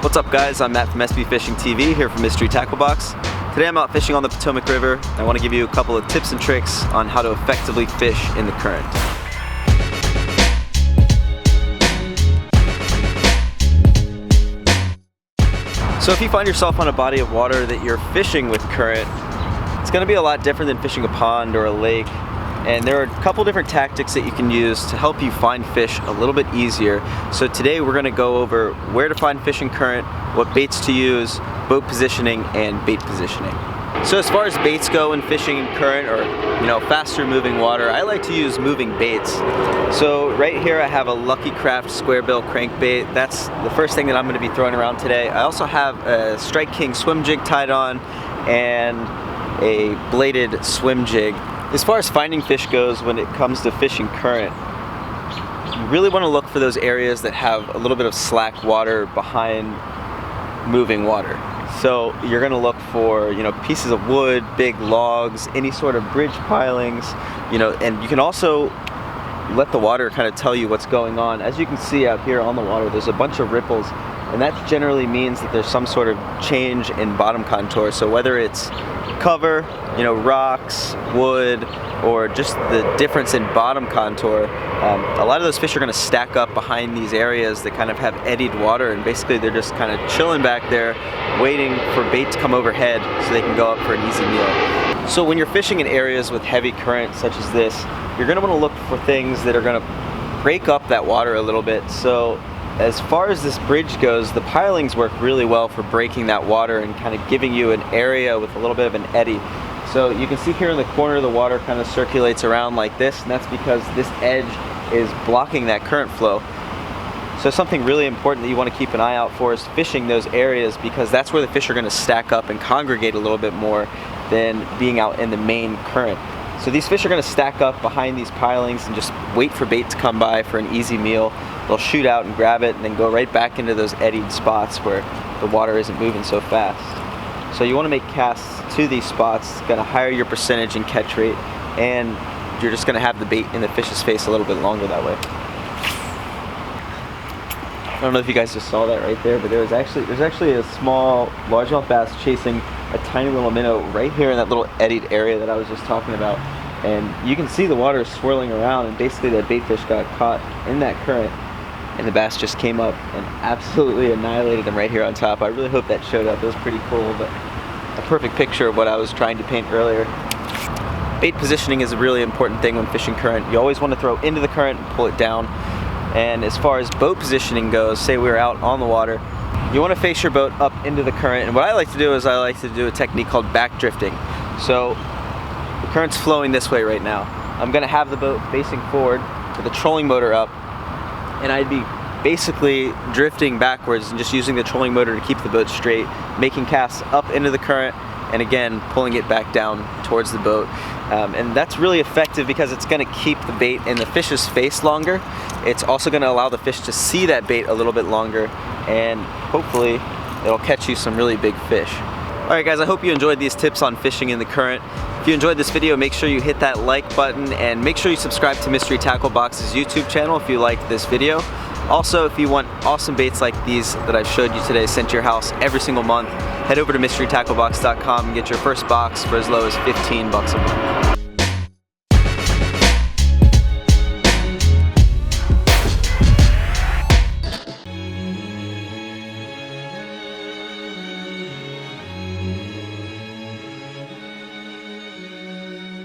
What's up guys, I'm Matt from SBFishingTV here from Mystery Tackle Box. Today I'm out fishing on the Potomac River. I want to give you a couple of tips and tricks on how to effectively fish in the current. So if you find yourself on a body of water that you're fishing with current, it's going to be a lot different than fishing a pond or a lake. And there are a couple different tactics that you can use to help you find fish a little bit easier. So today we're going to go over where to find fish in current, what baits to use, boat positioning, and bait positioning. So as far as baits go in fishing in current or faster moving water, I like to use moving baits. So right here I have a Lucky Craft square bill crankbait. That's the first thing that I'm going to be throwing around today. I also have a Strike King swim jig tied on and a bladed swim jig. As far as finding fish goes when it comes to fishing current, you really want to look for those areas that have a little bit of slack water behind moving water. So you're going to look for pieces of wood, big logs, any sort of bridge pilings, and you can also let the water kind of tell you what's going on. As you can see out here on the water, there's a bunch of ripples, and that generally means that there's some sort of change in bottom contour. So whether it's cover, rocks, wood, or just the difference in bottom contour, a lot of those fish are going to stack up behind these areas that kind of have eddied water, and basically they're just kind of chilling back there waiting for bait to come overhead so they can go up for an easy meal. So when you're fishing in areas with heavy current such as this, you're going to want to look for things that are going to break up that water a little bit. So as far as this bridge goes, the pilings work really well for breaking that water and kind of giving you an area with a little bit of an eddy. So you can see here in the corner the water kind of circulates around like this, and that's because this edge is blocking that current flow. So something really important that you want to keep an eye out for is fishing those areas, because that's where the fish are going to stack up and congregate a little bit more than being out in the main current. So these fish are going to stack up behind these pilings and just wait for bait to come by for an easy meal. They'll shoot out and grab it and then go right back into those eddied spots where the water isn't moving so fast. So you want to make casts to these spots. It's going to higher your percentage and catch rate, and you're just going to have the bait in the fish's face a little bit longer that way. I don't know if you guys just saw that right there, but there's actually a small largemouth bass chasing a tiny little minnow right here in that little eddied area that I was just talking about. And you can see the water swirling around, and basically that bait fish got caught in that current, and the bass just came up and absolutely annihilated him right here on top. I really hope that showed up. It was pretty cool, but a perfect picture of what I was trying to paint earlier. Bait positioning is a really important thing when fishing current. You always want to throw into the current and pull it down. And as far as boat positioning goes, say we're out on the water, you want to face your boat up into the current. And what I like to do is I like to do a technique called back drifting. So the current's flowing this way right now. I'm going to have the boat facing forward with the trolling motor up, and I'd be basically drifting backwards and just using the trolling motor to keep the boat straight, making casts up into the current, and again pulling it back down towards the boat. And that's really effective because it's going to keep the bait in the fish's face longer. It's also going to allow the fish to see that bait a little bit longer, and hopefully it'll catch you some really big fish. Alright guys, I hope you enjoyed these tips on fishing in the current. If you enjoyed this video, make sure you hit that like button, and make sure you subscribe to Mystery Tackle Box's YouTube channel if you liked this video. Also, if you want awesome baits like these that I've showed you today sent to your house every single month, head over to mysterytacklebox.com and get your first box for as low as $15 a month.